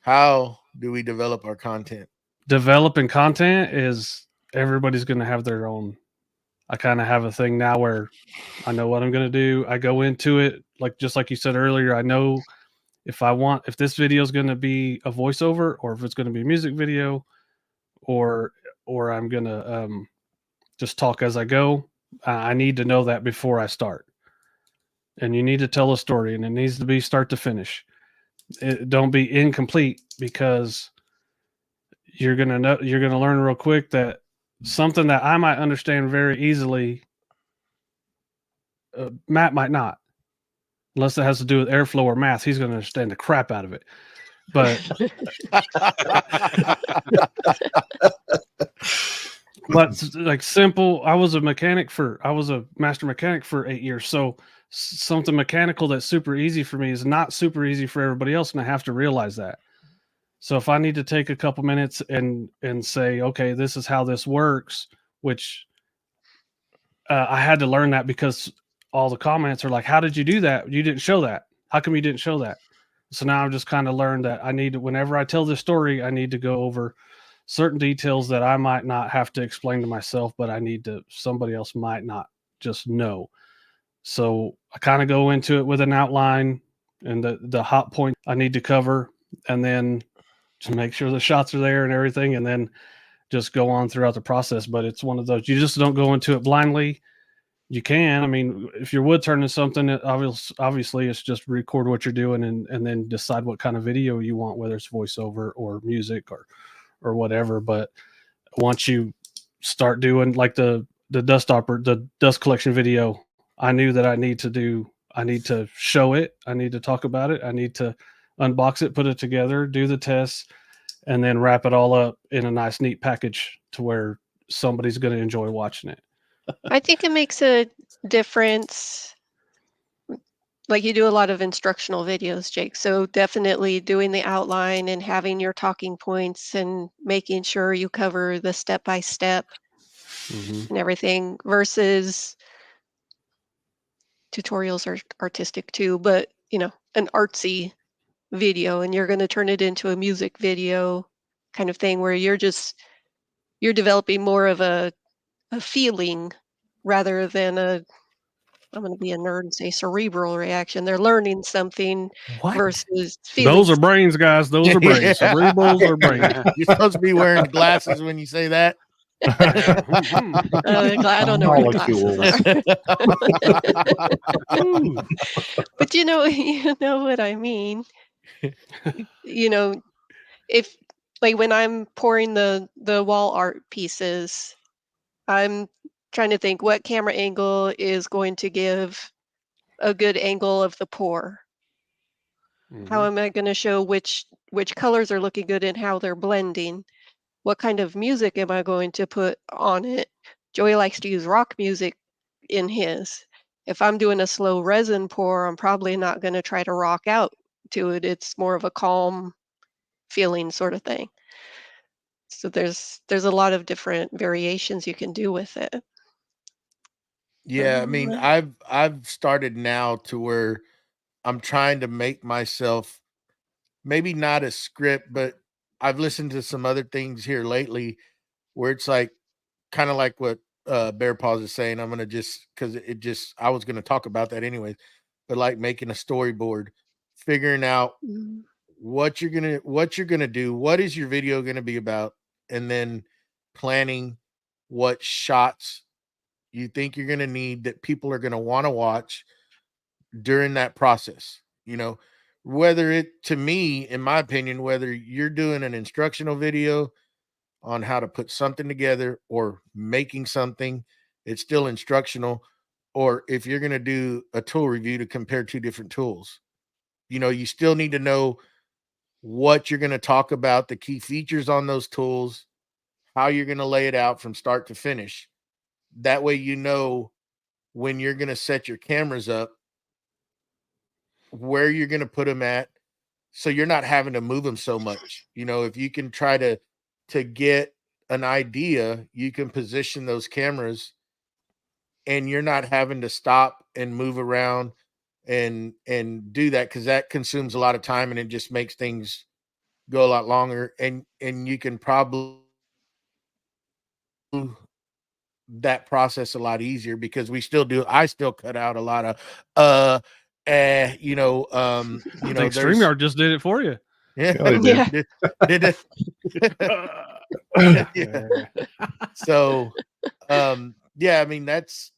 How do we develop our content? Developing content is everybody's going to have their own. I kind of have a thing now where I know what I'm going to do. I go into it like just like you said earlier. I know if this video is going to be a voiceover or if it's going to be a music video or I'm going to just talk as I go. I need to know that before I start. And you need to tell a story, and it needs to be start to finish. Don't be incomplete because you're gonna learn real quick that something that I might understand very easily, Matt might not, unless it has to do with airflow or math. He's going to understand the crap out of it. But but like simple. I was a master mechanic for 8 years. So something mechanical that's super easy for me is not super easy for everybody else, and I have to realize that. So if I need to take a couple minutes and say, okay, this is how this works, which I had to learn that because all the comments are like, "How did you do that? You didn't show that. How come you didn't show that?" So now I've just kind of learned that I need to, whenever I tell this story, I need to go over certain details that I might not have to explain to myself, but somebody else might not just know. So I kind of go into it with an outline and the hot point I need to cover, and then to make sure the shots are there and everything, and then just go on throughout the process. But it's one of those, you just don't go into it blindly. You can. I mean, if you're wood turning something, obviously it's just record what you're doing and then decide what kind of video you want, whether it's voiceover or music or whatever. But once you start doing like the dust collection video, I knew that I need to show it. I need to talk about it. I need to unbox it, put it together, do the tests, and then wrap it all up in a nice, neat package to where somebody's going to enjoy watching it. I think it makes a difference. Like you do a lot of instructional videos, Jake. So definitely doing the outline and having your talking points and making sure you cover the step by step Mm-hmm. and everything versus tutorials are artistic too, but an artsy video and you're going to turn it into a music video kind of thing where you're developing more of a feeling rather than I'm going to be a nerd and say cerebral reaction. They're learning something What? versus Those feelings. are brains, guys. Those are brains. Yeah. Cerebrals are brains. You're supposed to be wearing glasses when you say that. I don't know where the glasses are. But you know what I mean. You know, if like when I'm pouring the wall art pieces, I'm trying to think what camera angle is going to give a good angle of the pour. How Mhm. am I going to show which colors are looking good and how they're blending? What kind of music am I going to put on it? Joey likes to use rock music in his. If I'm doing a slow resin pour, I'm probably not going to try to rock out to it. It's more of a calm feeling sort of thing. So there's a lot of different variations you can do with it. Yeah, I mean, I've started now to where I'm trying to make myself maybe not a script, but I've listened to some other things here lately where it's like kind of like what Bear Paws is saying. I'm gonna just because it just I was gonna talk about that anyways, but like making a storyboard, figuring out Mhm. what you're gonna do, what is your video gonna be about, and then planning what shots you think you're gonna need that people are gonna want to watch during that process. Whether it to me, in my opinion, whether you're doing an instructional video on how to put something together or making something, it's still instructional. Or if you're going to do a tool review to compare two different tools, you still need to know what you're going to talk about, the key features on those tools, how you're going to lay it out from start to finish. That way, when you're going to set your cameras up, where you're going to put them at, so you're not having to move them so much. If you can try to get an idea, you can position those cameras and you're not having to stop and move around and do that, because that consumes a lot of time and it just makes things go a lot longer, and you can probably do that process a lot easier, because I still cut out a lot of I think there's StreamYard just did it for you. yeah, Yeah, they Yeah. did it. did. Yeah. So yeah, I mean, that's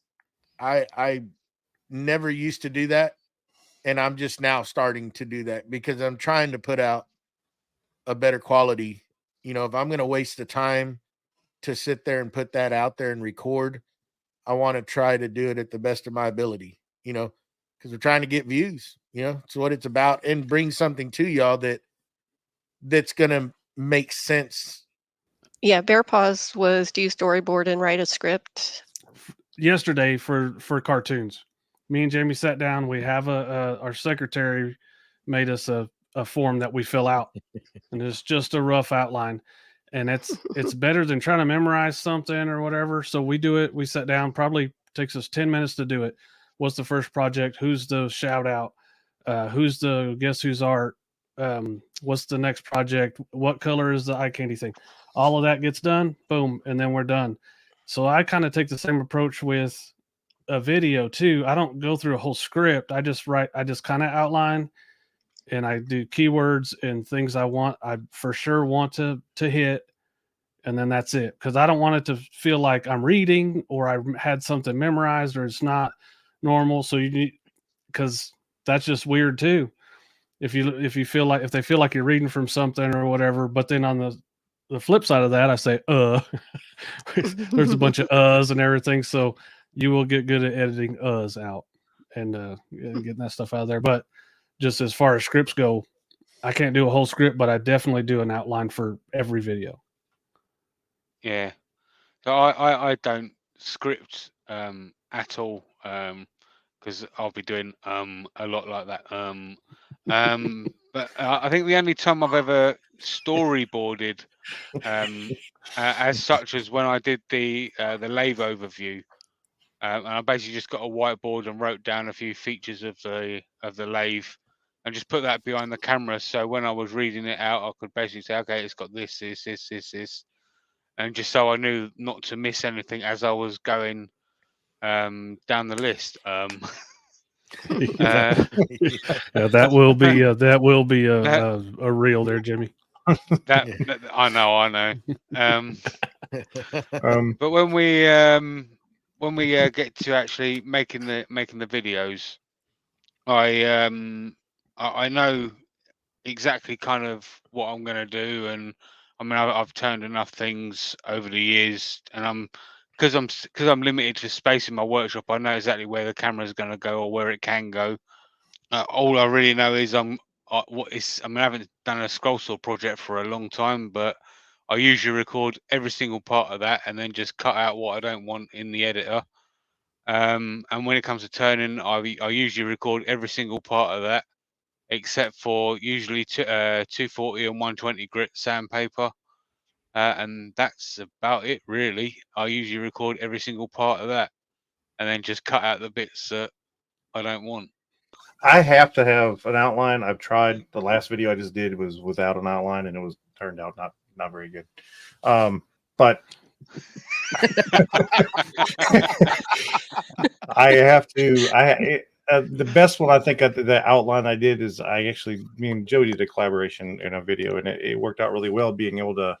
I never used to do that, and I'm just now starting to do that because I'm trying to put out a better quality. If I'm going to waste the time to sit there and put that out there and record, I want to try to do it at the best of my ability, because we're trying to get views, it's what it's about, and bring something to y'all that's going to make sense. Yeah, Bear Paws was do you storyboard and write a script? Yesterday for cartoons, me and Jamie sat down. We have our secretary made us a form that we fill out, and it's just a rough outline, and it's better than trying to memorize something or whatever. So we do it. We sat down. Probably takes us 10 minutes to do it. What's the first project? Who's the shout out? Who's the guess whose art? What's the next project? What color is the eye candy thing? All of that gets done. Boom, and then we're done. So I kind of take the same approach with a video too. I don't go through a whole script. I just kind of outline, and I do keywords and things I for sure want to hit, and then that's it. Because I don't want it to feel like I'm reading or I had something memorized or it's not normal. So you need, because that's just weird too. If they feel like you're reading from something or whatever, but then on the flip side of that, I say there's a bunch of and everything, so you will get good at editing out and getting that stuff out of there. But just as far as scripts go, I can't do a whole script, but I definitely do an outline for every video. Yeah. So I don't script at all, because I'll be doing a lot like that. But I think the only time I've ever storyboarded as such as when I did the lathe overview. And I basically just got a whiteboard and wrote down a few features of the lathe, and just put that behind the camera. So when I was reading it out, I could basically say, okay, it's got this, and just so I knew not to miss anything as I was going down the list. Yeah, that will be a reel there, Jimmy. That I know. But when we get to actually making the videos, I know exactly kind of what I'm going to do, and I mean I've turned enough things over the years, and because I'm limited to space in my workshop, I know exactly where the camera is going to go or where it can go. All I really know is I haven't done a scroll saw project for a long time, but I usually record every single part of that and then just cut out what I don't want in the editor. And when it comes to turning, I usually record every single part of that, except for usually 240 and 120 grit sandpaper. And that's about it, really. I usually record every single part of that and then just cut out the bits that I don't want. I have to have an outline. I've tried. The last video I just did was without an outline, and it turned out not very good. But I have to. The best one I think of the outline I did is me and Joe did a collaboration in a video, and it worked out really well. Being able to,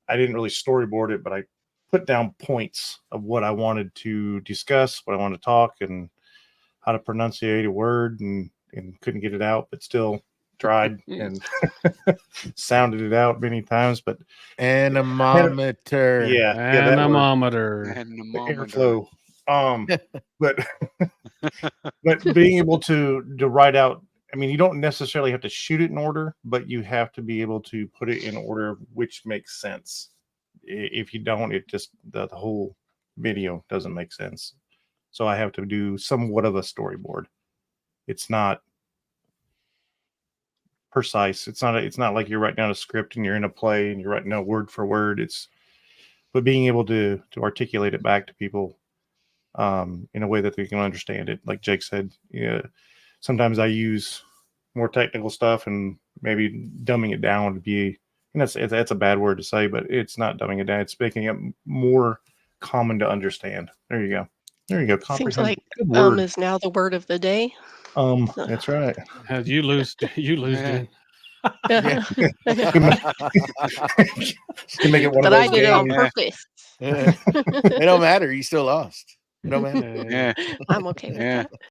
I didn't really storyboard it, but I put down points of what I wanted to discuss, what I wanted to talk, and how to pronunciate a word, and couldn't get it out, but still tried and sounded it out many times. But anemometer, anemometer, airflow. But being able to write out. I mean, you don't necessarily have to shoot it in order, but you have to be able to put it in order which makes sense. If you don't, it just the whole video doesn't make sense. So I have to do somewhat of a storyboard. It's not precise. It's not like you're writing down a script and you're in a play and you're writing out word for word. But being able to articulate it back to people in a way that they can understand it. Like Jake said, sometimes I use more technical stuff and maybe dumbing it down would be, and that's a bad word to say, but it's not dumbing it down. It's making it more common to understand. There you go. There you go. Seems Comprehensive. like Good word. is now the word of the day. That's right. You lose, Yeah. Dan. Yeah. Can make it one But of I those did it on games. purpose. It don't matter. You still lost. It don't matter. Yeah. I'm okay with Yeah. that.